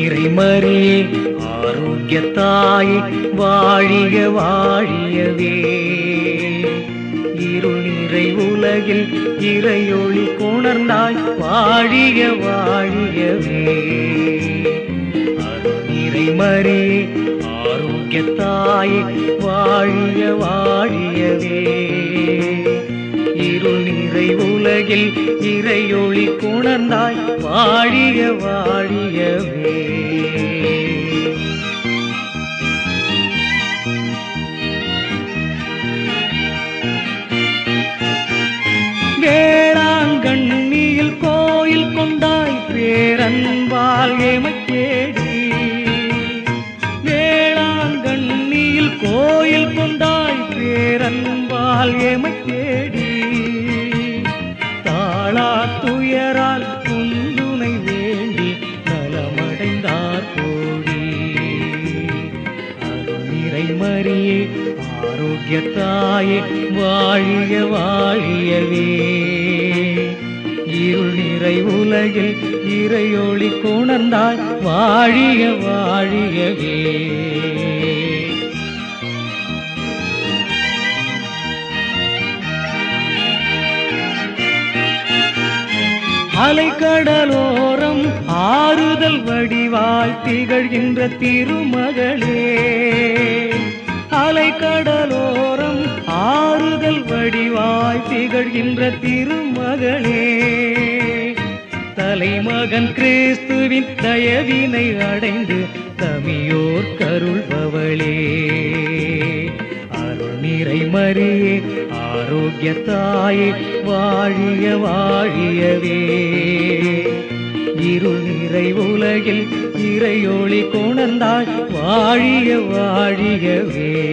நிறைமறியே ஆரோக்கியத்தாய் வாழிய வாழியவே. இருள் நிறை உலகில் இறையொளி கொணர்ந்தாய் வாழிய வாழியவே. அருள் நிறைமறியே ஆரோக்கியத்தாய் வாழிய வாழியவே. இருள் நிறை உலகில் இறையொளி கொணர்ந்தாய் வாழிய வாழியவே. வேளாங்கண்ணியில் கோயில் கொண்டாய் பேரன்பால் எமைத் தேடி. வேளாங்கண்ணியில் கோயில் கொண்டாய் பேரன்பால் எமைத் தேடி. தாளா துயரால் குந்துணை வேண்டி நலமடைந்தார் கோடி. அருள் நிறைமறியே ஆரோக்கியத்தாயே வாழிய வாழியவே. இருள் நிறை உலகில் இறையொளி கொணர்ந்தாய் வாழிய வாழியவே. அலைக்கடலோரம் ஆறுதல் வடிவாய் திகழ்கின்ற திருமகளே. அலைக்கடலோரம் ஆறுதல் வடிவாய் திகழ்கின்ற திருமகளே. தலைமகன் கிறிஸ்துவின் தயவினை அடைந்து தமியோர் கருள்பவளே. அருள் நிறைமறியே ஆரோக்கியத்தாயே வாழிய வாழியவே. இருள் நிறை உலகில் இறையொளி கொணர்ந்தாய் வாழிய வாழியவே.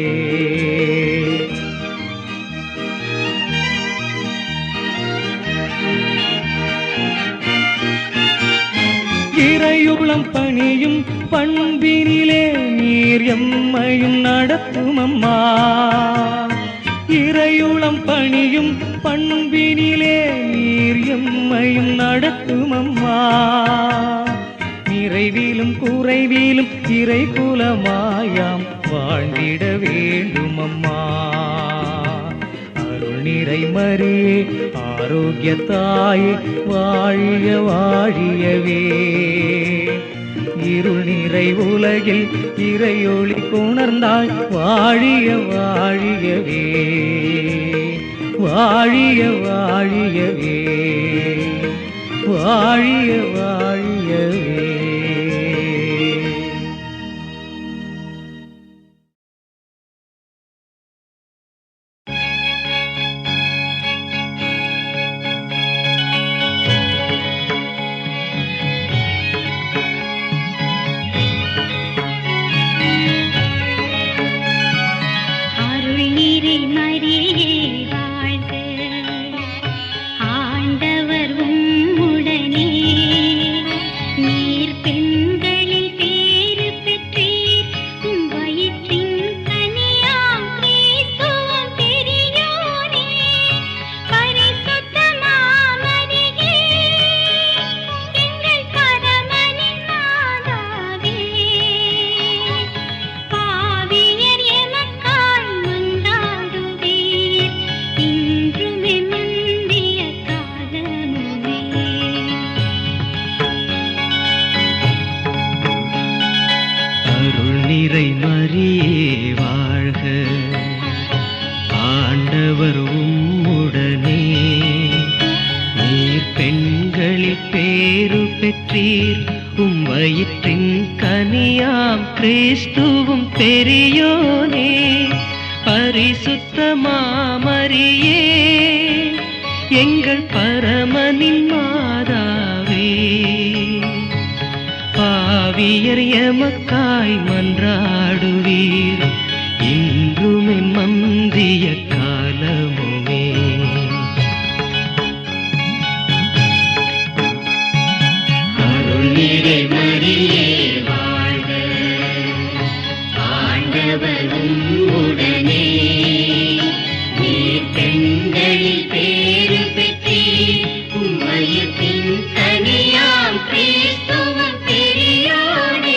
இறையுளம் பணியும் பண்பினிலே நீர் எம்மையும் நடத்தும் அம்மா. இறையுளம் பணியும் பண்பினிலே நீர் எம்மையும் நடத்தும் அம்மா. நிறைவிலும் குறைவிலும் இறை குலமாயாம் வாழ்ந்திட வேண்டும் அம்மா. அருள் நிறைமறியே ஆரோக்கியத்தாயே வாழிய வாழியவே. இருள் நிறை உலகில் இறையொளி கொணர்ந்தாய் வாழிய வாழியவே. வாழிய வாழியவே. வாழிய வாழியவே. கனியாம் கிறிஸ்துவும் பெரியோனே.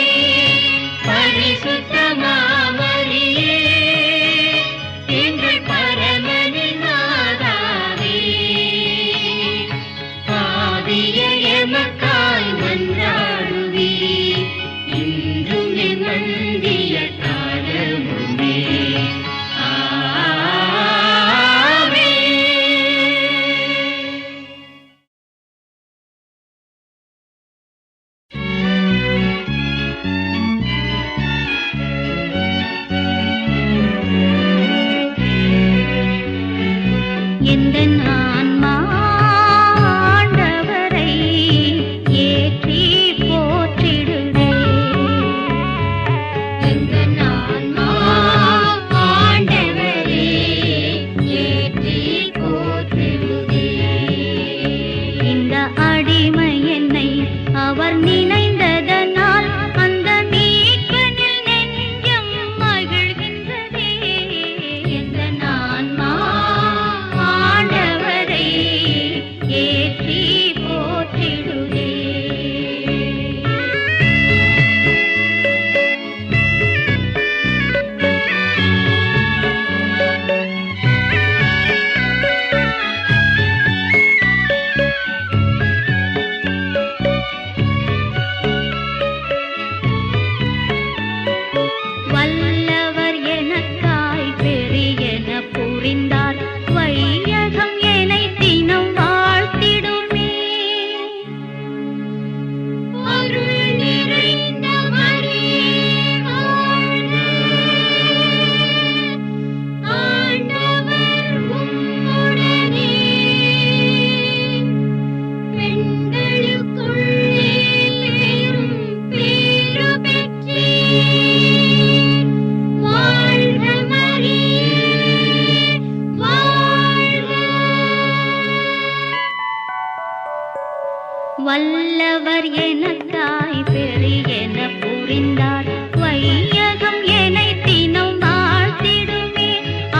அவர் எனக்காய் பெரியென புரிந்தார். வையகம் என்னை தினம் வாழ்த்திடுமே.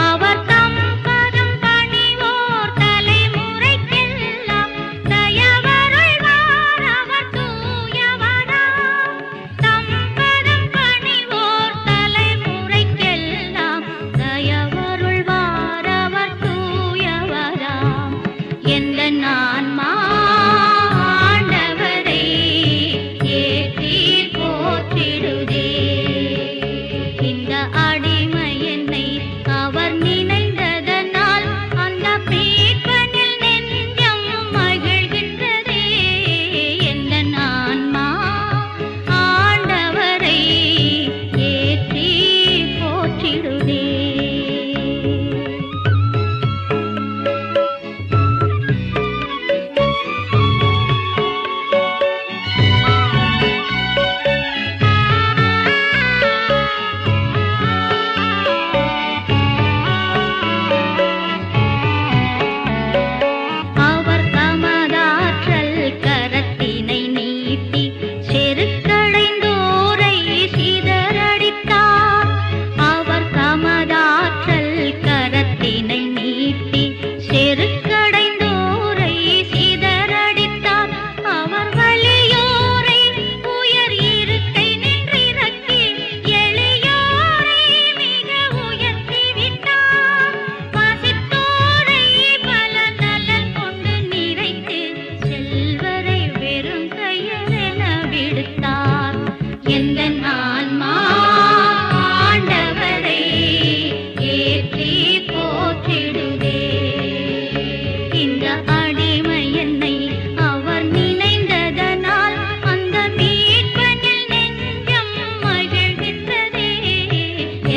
அவர் தம் பதம் பணிவோர் தலைமுறைக்கெல்லாம் தயவருள்வார். அவர் தூயவராம். தம் பதம் பணிவோர் தலைமுறைக்கெல்லாம் தயவருள்வார். அவர் தூயவராம். எந்த ஆன்மா ஆண்டவரை ஏற்றி போற்றிடுதே. இந்த அடிமை என்னை அவர் நினைந்ததனால் அந்த மீட்பனில் நெஞ்சம் மகிழ்கின்றதே. எந்த ஆன்மா ஆண்டவரை ஏற்றி போற்றிடுதே. அவர் தமதாற்றல் கரத்தினை நீட்டி செருக்கடைந்தோரை சிதறடித்தார். அவர் தமதாற்றல் கரத்தினை நீட்டி செருக்கடைந்தோரை சிதறடித்தார். அவர் வலியோரை உயர் இருக்கை நின்றிறக்கி எளியோரை மிக உயர்த்தி விட்டார். பசித்தோரை பல நலன் கொண்டு நிறைத்து செல்வரை வெறும் கையரென விடுத்தார். எந்த ஆன்மா ஆண்டவரை ஏற்றி போற்றிடுதே. இந்த அடிமை என்னை அவர் நினைந்ததனால் அந்த மீட்பனில் நெஞ்சம் மகிழ்கின்றதே.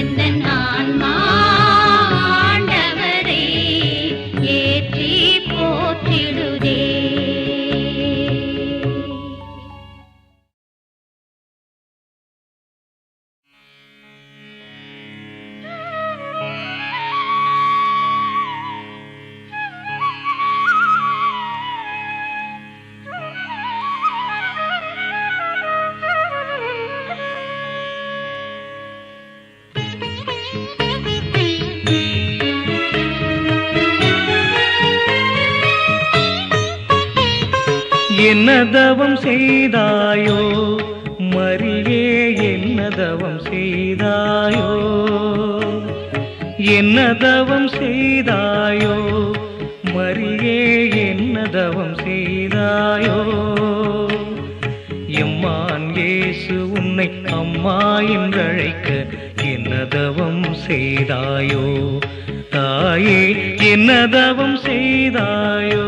எந்த ஆன்மா ஆண்டவரை ஏற்றி போற்றிடுதே. என்ன தவம் செய்தாயோ மரியே, என்ன தவம் செய்தாயோ, என்ன தவம் செய்தாயோ மரியே, என்ன தவம் செய்தாயோ. எம்மான் இயேசு உன்னை அம்மா என்றழைக்க என்ன தவம் செய்தாயோ. தாயே, என்ன தவம் செய்தாயோ.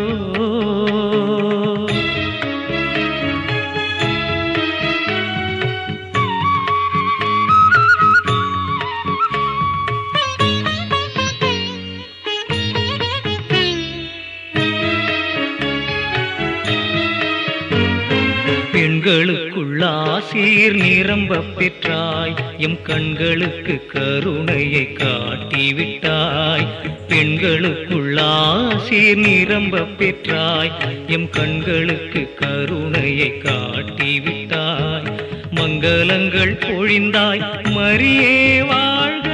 பெண்களுக்குள் ஆசீர் நிரம்ப பெற்றாய், எம் கண்களுக்கு கருணையை காட்டிவிட்டாய். பெண்களுக்குள் ஆசீர் நிரம்ப பெற்றாய், எம் கண்களுக்கு கருணையை காட்டிவிட்டாய். மங்களங்கள் பொழிந்தாய் மரியே வாழ்க.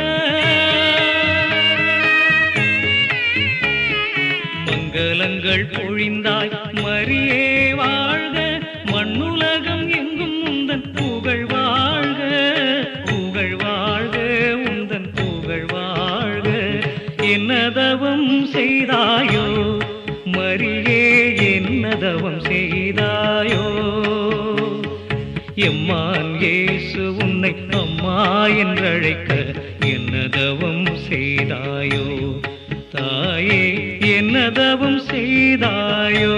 மங்களங்கள் பொழிந்தாய் மரியே வாழ்க. மண்ணுலகம் எங்கும் உந்தன் புகழ் வாழ்க. புகழ் வாழ்க, உந்தன் புகழ் வாழ்க. என்ன தவம் செய்தாயோ மரியே, என்ன தவம் செய்தாயோ. எம்மான் இயேசு உன்னை அம்மா என்றழைக்க என்ன தவம் செய்தாயோ. தாயே, என்ன தவம் செய்தாயோ.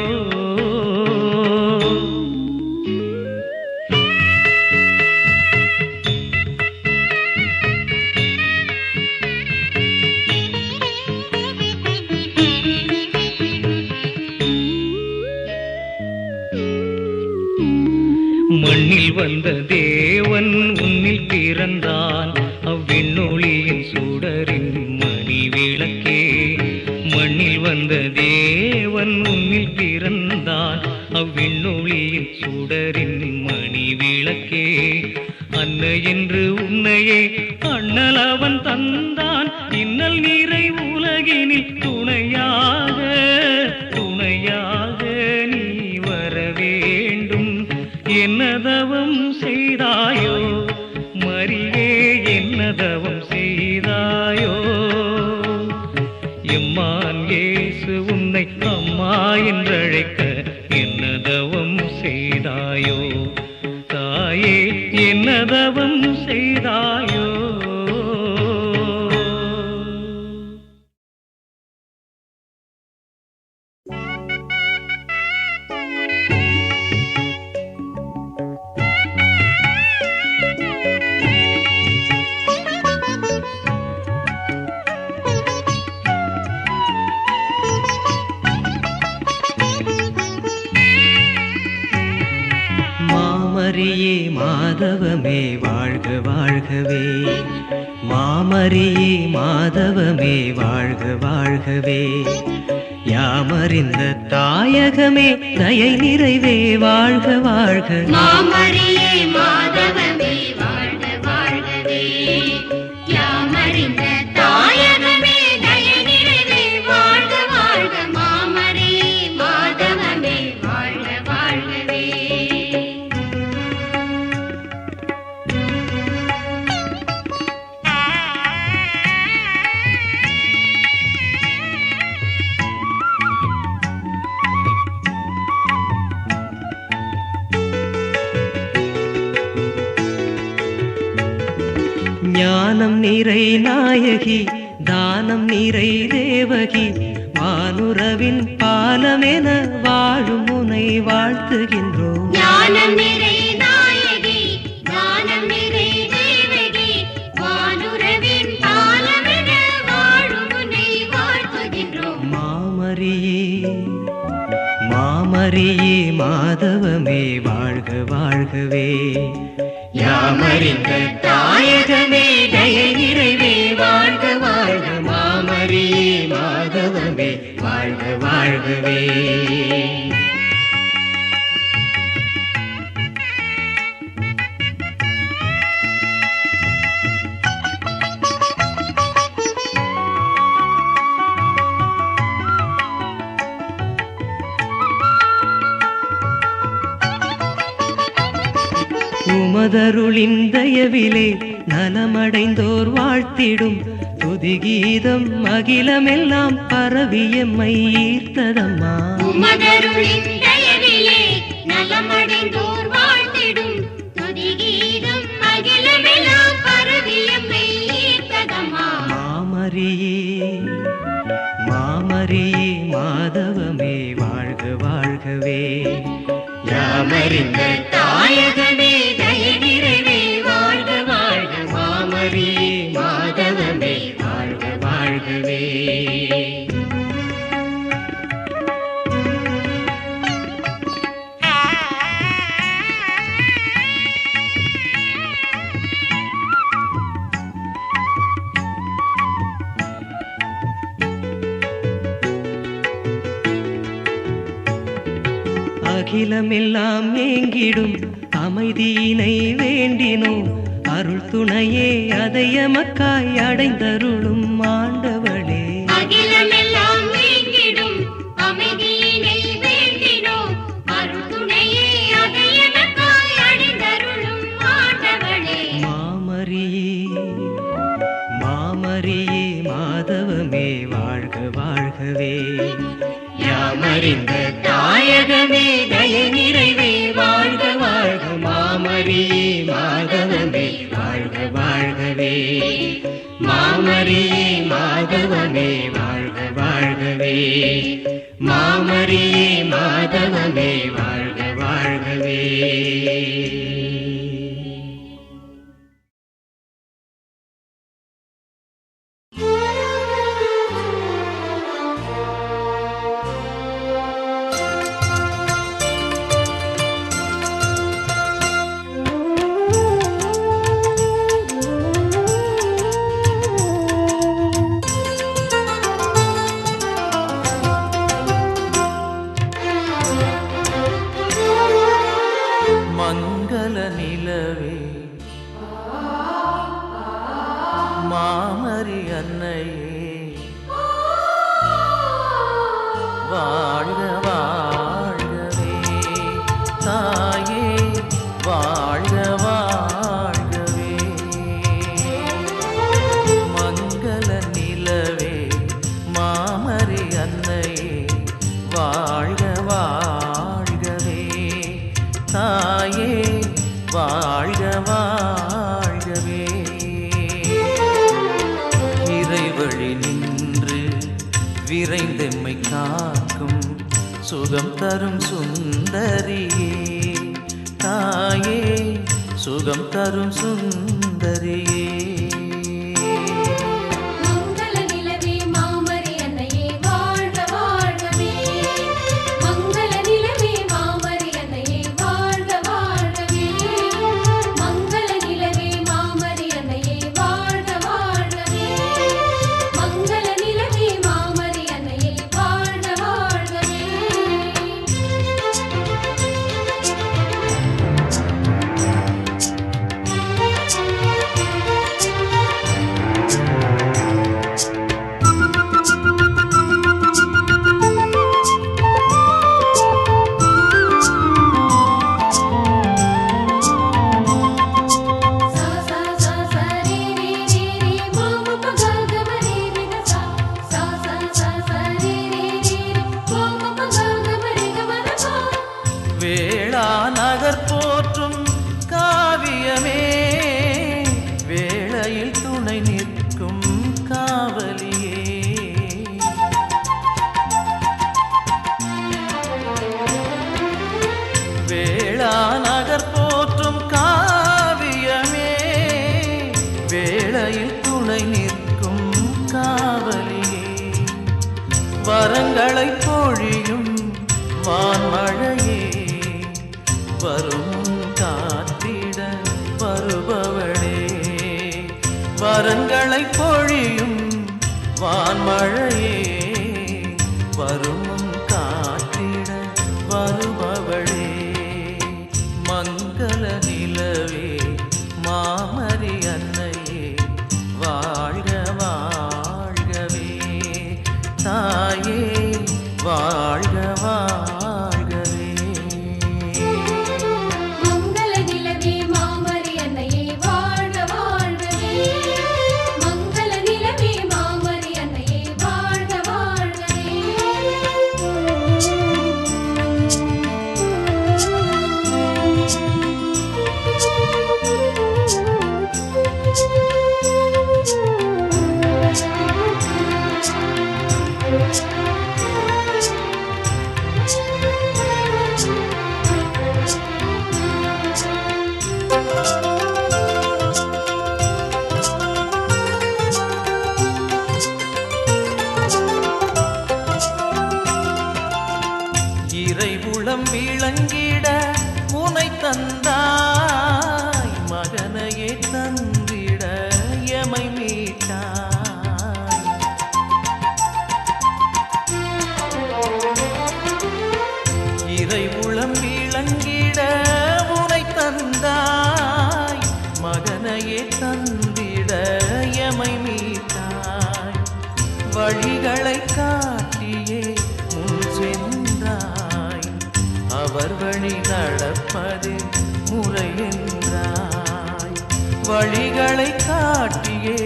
மண்ணில் வந்த தேவன் உன்னில் பிறந்தான், அவ்விண்ணொளியின் சுடரின் மணி விளக்கே. மண்ணில் வந்த தேவன் உன்னில் பிறந்தான், அவ்விண்ணொளியின் சுடரின் சுடரின் மணி விளக்கே. அன்னை என்று உன்னையே அண்ணலவன் தந்தான், இன்னல் நீரை உலகினில் துணையாக துணையாக நீ வர வேண்டும். என்னதவம் செய்தாயோ மரியே, என்னதவம் செய்தாயோ? எம்மான் இயேசு உன்னை அம்மா என்றழைக்க என்னதவம் செய்தாயோ? தாயே என்னதவம் செய்தாயோ? மாமரியே மாதவமே வாழ்க வாழ்கவே, மாமரியே மாதவமே வாழ்க வாழ்கவே. யாமறிந்த தாயகமே தயை நிறைவே வாழ்க வாழ்க. மாமரியே மாதவமே வாழ்க வாழ்கவே, யாமறிந்த தாயகமே தயை நிறைவே வாழ்க வாழ்க. மாமரியே மாதவமே வாழ்க வாழ்கவே. ஞானம் நிறை நாயகி, தானம் நிறை தேவகி, வானுறவின் பாலமென வாழும் முனை வாழ்த்துகின்றோம். ஞானம் நிறை நாயகி, தானம் நிறை தேவகி, வானுறவின் பாலமென வாழும் முனை வாழ்த்துகின்றோம். மாமரியே மாமரியே மாதவமே வாழ்க வாழ்கவே. யாமறிந்த தாயகமே தயை நிறைவே வாழ்க வாழ்க. மாமரியே மாதவமே வாழ்க வாழ்கவே. உமதருளின் தயவிலே நலமடைந்தோர் வாழ்த்திடும் துதிகீதம் அகிலமெல்லாம் பரவியம்மை ஈர்த்ததம்மா. உமதருளின் தயவிலே நலமடைந்தோர் வாழ்த்திடும் துதிகீதம் அகிலமெல்லாம் பரவியம்மை ஈர்த்ததம்மா. மாமரியே மாமரியே மாதவமே வாழ்க வாழ்கவே. யாமறிந்த தாயகமே தயை நிறைவே வாழ்க வாழ்க. மாமரியே மாதவமே வாழ்க வாழ்கவே. அகிலமெல்லாம் ஏங்கிடும் அமைதியினை வேண்டினோம், அருள் துணையே அதை எமக்காய் அடைந்தருளும் ஆண்டவளே. அகிலமெல்லாம் ஏங்கிடும் அமைதியினை வேண்டினோம், அருள் துணையே அதை எமக்காய் அடைந்தருளும் ஆண்டவளே. மாமரியே மாமரியே மாதவமே வாழ்க வாழ்கவே. யாமறிந்த தாயகமே தயை நிறைவே வாழ்க வாழ்க. மாமரியே மாதவமே வாழ்க வாழ்கவே. மாமரியே மாதவமே வாழ்க வாழ்கவே. மாமரியே மாதவமே வாழ்க வாழ்கவே. அன்னையே வாழ்க வாழ்கவே தாயே வாழ்க வாழ்கவே மங்கள நிலவே மாமரி அன்னையே வாழ்க வாழ்கவே தாயே வாழ்க வாழ்கவே இறைவழி நின்று விரைந்தெம்மை காக்கும் சுகம் தரும் சுந்தரியே தாயே சுகம் தரும் சுந்தரியே மங்கள நிலவே மாமரி அன்னையே வாழ்க வாழ்கவே மங்கள நிலவே மாமரி அன்னையே வாழ்க வாழ்கவே மங்கள நிலவே மாமரி அன்னையே வாழ்க வாழ்கவே மங்கள நிலவே மாமரி அன்னையே வாழ்க வாழ்கவே சா சா சா சா ரே ரே ரே ரே மாம பக கம ரே ரே க சா சா சா சா சா ரே ரே ரே ரே மாம பக கம ரே க ம ர சா வேளா நகர் போற்றும் காவியமே வேளையில் துணை நிற்கும் காவலியே வேளா நகர் போற்றும் காவியமே வேளையில் துணை நிற்கும் காவலியே வரங்களை பொழியும் வான்மழையே வரும் காத்திட வருபவளே வரங்களை பொழியும் வான்மழையே வரும் காத்திட வருபவளே மங்கள நிலவே மாமரி அன்னையே வாழ்க வாழ்கவே தாயே வாழ்க வாழ்கவே மங்கள நிலவே மாமரி அன்னையே வாழ்க வாழ்கவே மங்கள நிலவே மாமரி அன்னையே வாழ்க வாழ்கவே இறைவுளம் விளங்கிட உனை தந்தாய் மகனையே தந்திட எமை மீட்டாய் இறைவுளம் விளங்கிட உனை தந்தாய் மகனையே தந்திட எமை மீட்டாய் வழிகளை காட்டியே முன் சென்றாய் அவர் வழி நடப்பது முறை என்றாய் வழிகளை காட்டியே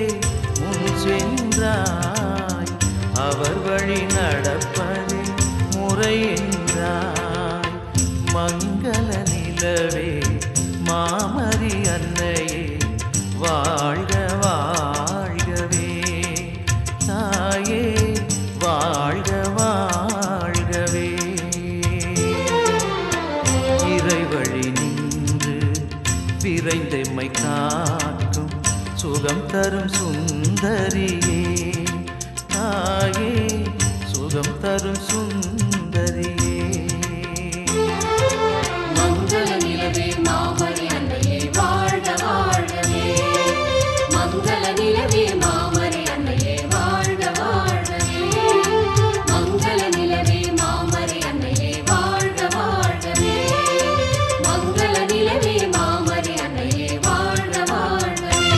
முன் சென்றாய் அவர் வழி நடப்பது முறை என்றாய் மங்கள நிலவே மாமரி அன்னையே வாழ்க வாழ்கவே தாயே வாழ்க வாழ்கவே இறைவழி நின்று விரைந்தெம்மை காக்கும் சுகம் தரும் சுந்தரியே தாயே சுகம் தரும் சுந்தரியே மங்கள நிலவே மாமரி அன்னையே வாழ்க வாழ்கவே மங்கள நிலவே மாமரி அன்னையே வாழ்க வாழ்கவே மங்கள நிலவே மாமரி அன்னையே வாழ்க வாழ்கவே மங்கள நிலவே மாமரி அன்னையே வாழ்க வாழ்கவே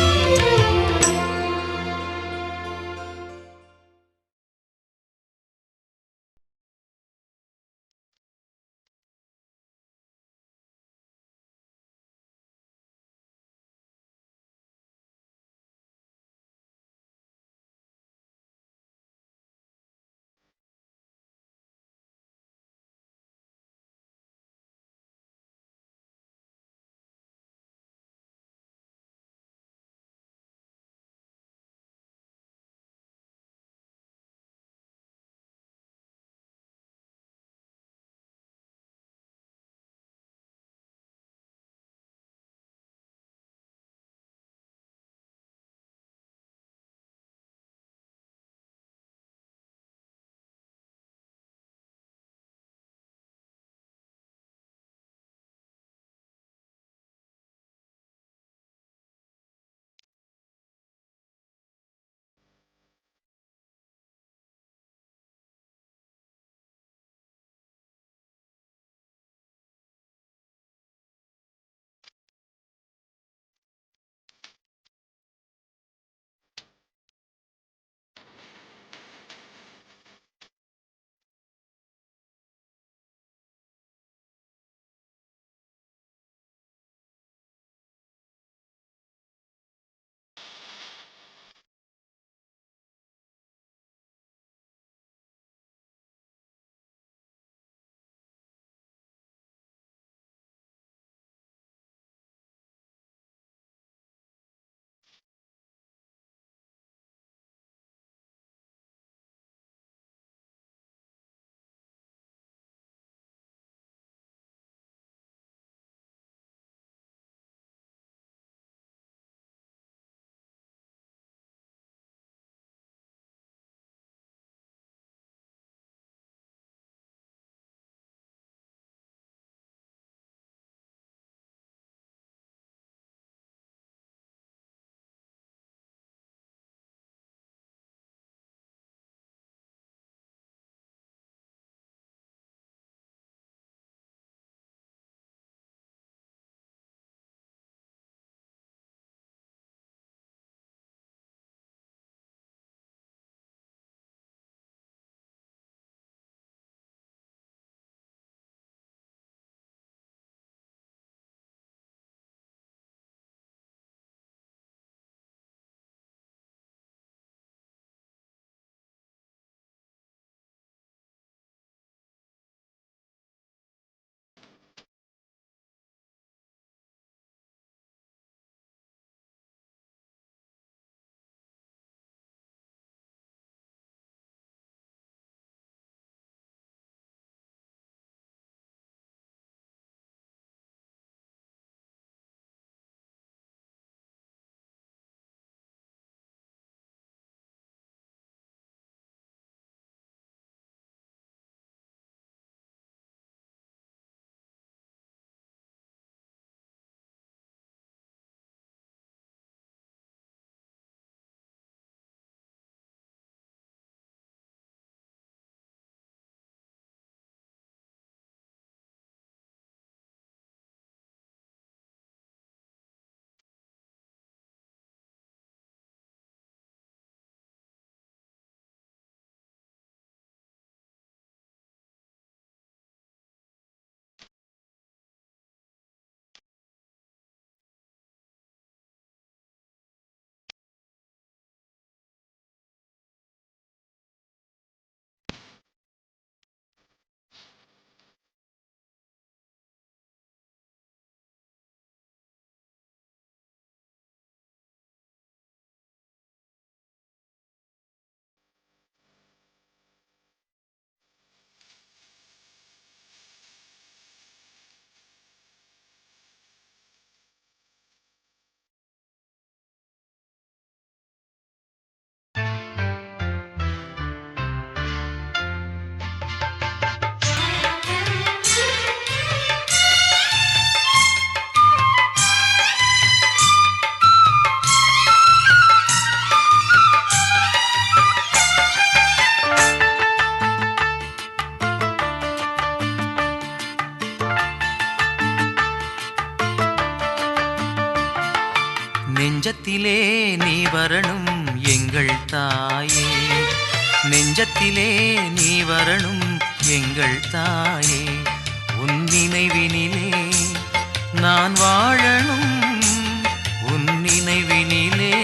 நெஞ்சத்திலே நீ வரணும் எங்கள் தாயே, நெஞ்சத்திலே நீ வரணும் எங்கள் தாயே. உன் நினைவினிலே நான் வாழணும், உன் நினைவினிலே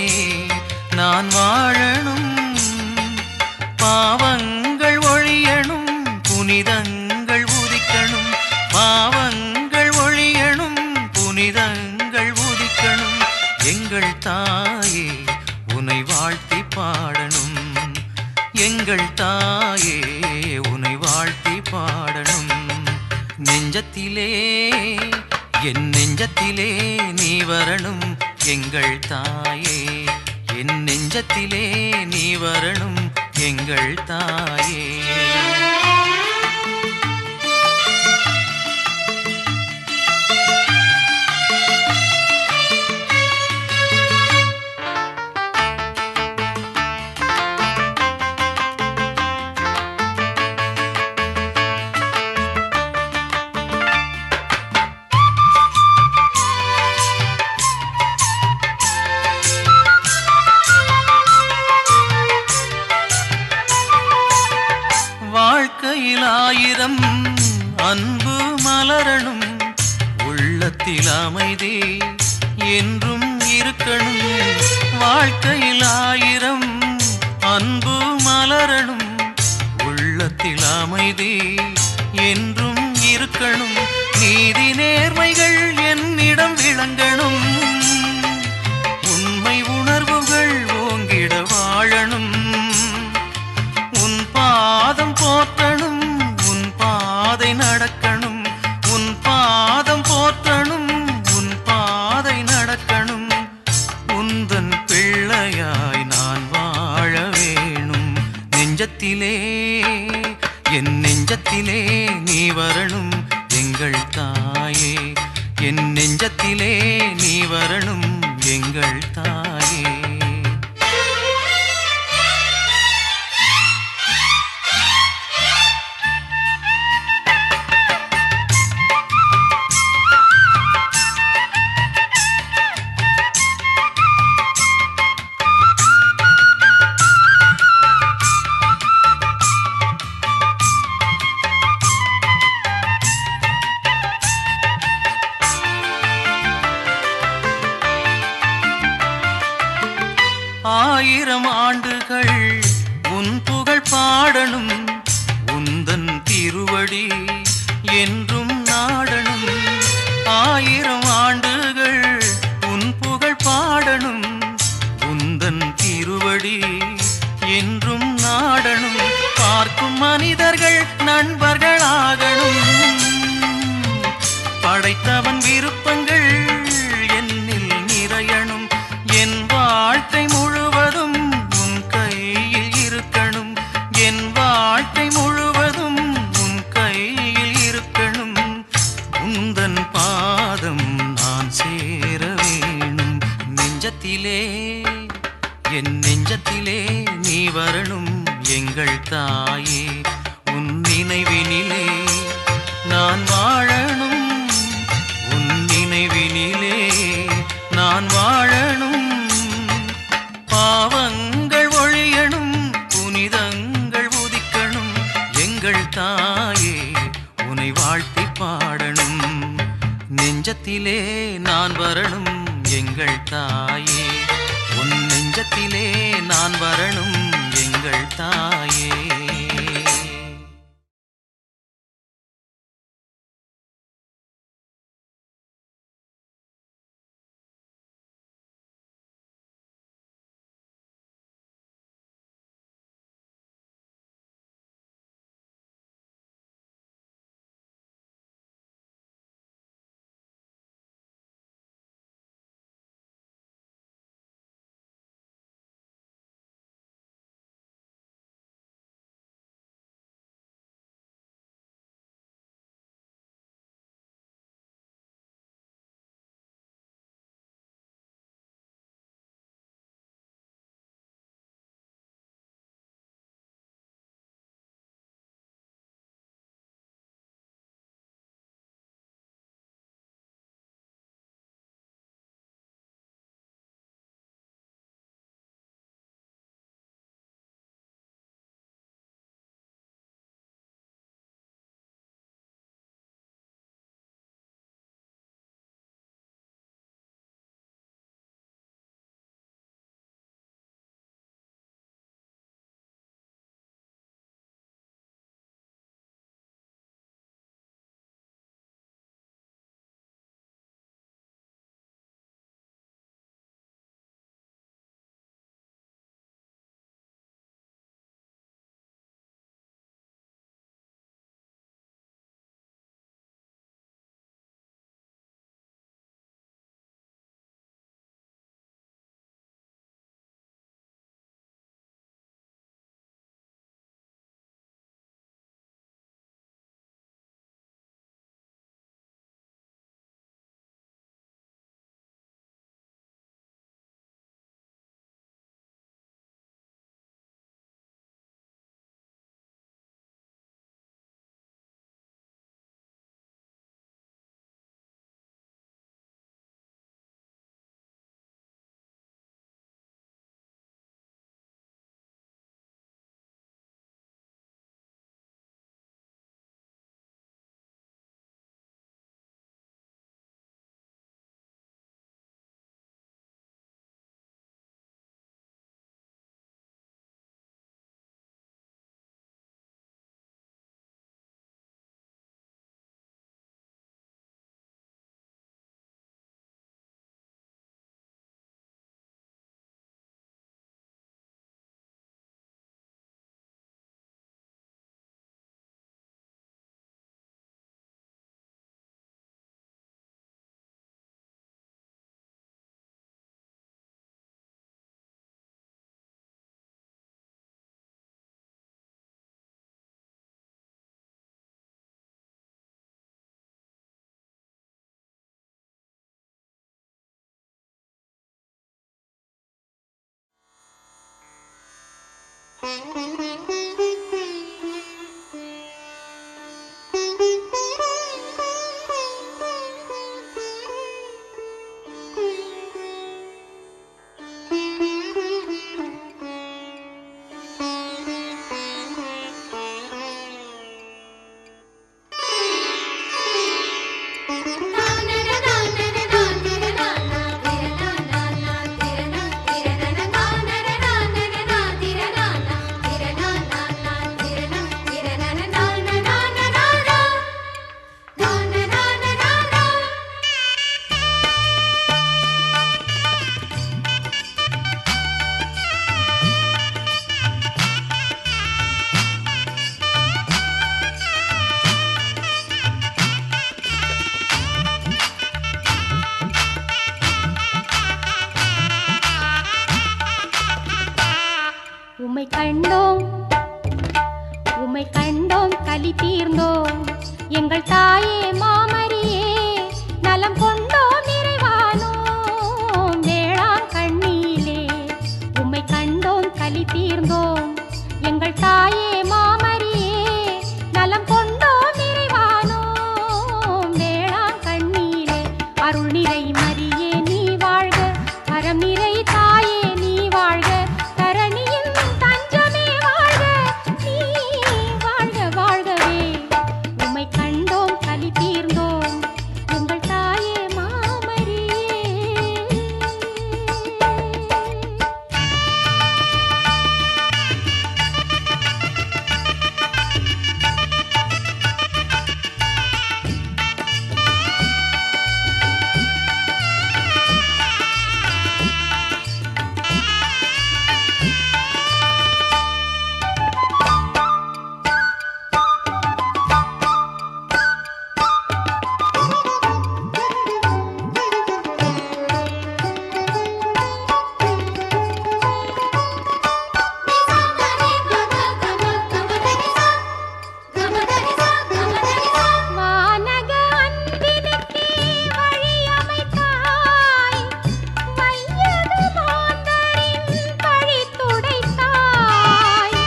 நான் வாழணும். பாவங்கள் ஒழியணும், புனிதங்கள் உதிக்கணும், பாவங்கள் ஒழியணும், புனிதங்கள் உதிக்கணும். எங்கள் தாயே உனை வாழ்த்தி பாடணும், எங்கள் தாயே உனை வாழ்த்தி பாடணும். நெஞ்சத்திலே என் நெஞ்சத்திலே நீ வரணும் எங்கள் தாயே, என் நெஞ்சத்திலே நீ வரணும் எங்கள் தாயே. வாழ்க்கையில் ஆயிரம் அன்பு மலரணும், உள்ளத்தில் அமைதி என்றும் இருக்கணும். வாழ்க்கையில் ஆயிரம் அன்பு மலரணும், உள்ளத்தில் அமைதி என்றும் இருக்கணும். நீதி நேர்மைகள் என்னிடம் விளங்கணும், உண்மை உணர்வுகள் ஓங்கிட வாழணும். உன் பாதம் போற்றணும், உன் பாதை நடக்கணும், உன் பாதம் போற்றணும், உன் பாதை நடக்கணும். உந்தன் பிள்ளையாய் நான் வாழ வேணும். நெஞ்சத்திலே என் நெஞ்சத்திலே நீ வரணும் எங்கள் தாயே, என் நெஞ்சத்திலே நீ வரணும் எங்கள் தாயே. ஆயிரம் ஆண்டுகள் உன் புகழ் பாடணும், உந்தன் திருவடி என்றும் நாடணும். ஆயிரம் ஆண்டுகள் உன் புகழ் பாடணும், உந்தன் திருவடி என்றும் நாடணும். பார்க்கும் மனிதர்கள் நண்பர்களாகணும், படைத்தவன் விருப்பங்கள் என்னில் நிறையணும். என் வாழ்க்கை முழுவதும் உன் கையில் இருக்கணும், என் வாழ்க்கை முழுவதும் உன் கையில் இருக்கணும். உந்தன் பாதம் நான் சேர வேணும். நெஞ்சத்திலே என் நெஞ்சத்திலே நீ வரணும் எங்கள் தாயே, உன் நினைவினிலே நான் வாழணும், உன் நினைவினிலே நான் வாழணும். பாவங்கள் ஒழியணும், புனிதங்கள் உதிக்கணும். எங்கள் தாயே உனை வாழ்த்தி பாடணும். நெஞ்சத்திலே நான் வரணும் எங்கள் தாயே, உன் நெஞ்சத்திலே நான் வரணும் எங்கள் தாயே. உம்மை கண்டோம் உம்மை கண்டோம் கலி தீர்ந்தோம் எங்கள் தாயே மாமரியே நலம் கொண்டோம் நிறைவானோம் வேளாண் கண்ணியிலே உம்மை கண்டோம் கலி தீர்ந்தோம் எங்கள் தாயே மாமரியே நலம் கொண்டோம் நிறைவானோம் வேளாண் கண்ணியிலே அருள் நிறை மரியே நீ வாழ்க அறம் நிறை தாயே நீ வாழ்க தரணியின் தஞ்சமே வாழ்க நீ வாழ்க வாழ்கவே உம்மை கண்டோம் கலி தீர்ந்தோம் எங்கள் தாயே மாமரியே வானக அன்பினுக்கே வழியமைத்தாய் வையக மாந்தரின் பழி துடைத்தாய்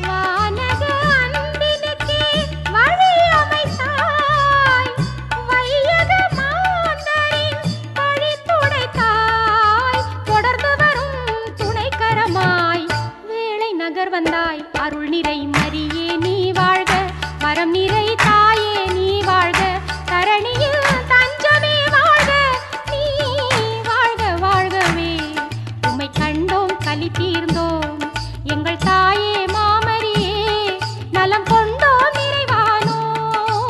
வானக அன்பினுக்கே வழியமைத்தாய் வையக மாந்தரின் பழி துடைத்தாய் தொடர்ந்து வரும் துணைக்கரமாய் வேளை நகர் வந்தாய் அருள் நிறை மரியே நீ வாழ்க வரம் நிறை தாயே நீ வாழ்க தரணியில் தஞ்சமே வாழ்க நீ வாழ்க வாழ்கவே உம்மை கண்டோம் கலி தீர்ந்தோம் எங்கள் தாயே மாமரியே நலம் கொண்டோம் நிறைவானோம்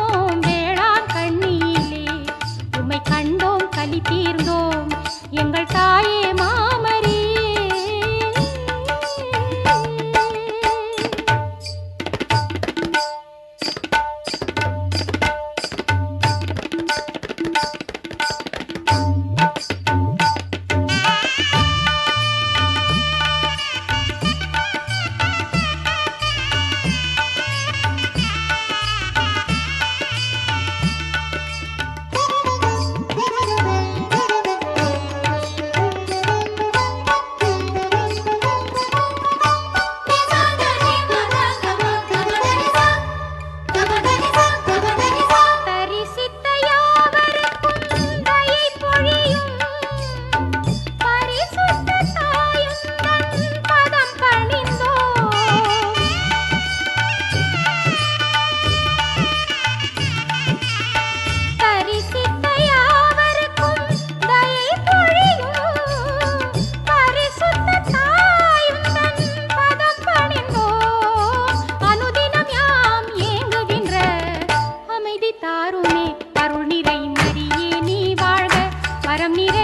வேளாண் கண்ணியிலே உம்மை கண்டோம் கலி தீர்ந்தோம் எங்கள் தாயே மாமரியே தரிசித்த யாவருக்கும் தயை பொழியும் பரிசுத்த தாயும் தன் பதம் பணிந்தோம் தரிசித்த யாவருக்கும் தயை பொழியும் பரிசுத்த தாயும் தன் பதம் பணிந்தோம் அனுதினம் யாம் ஏங்குகின்ற அமைதி தாருமே அருள் நிறை மரியே நீ வாழ்க வரம் நிறை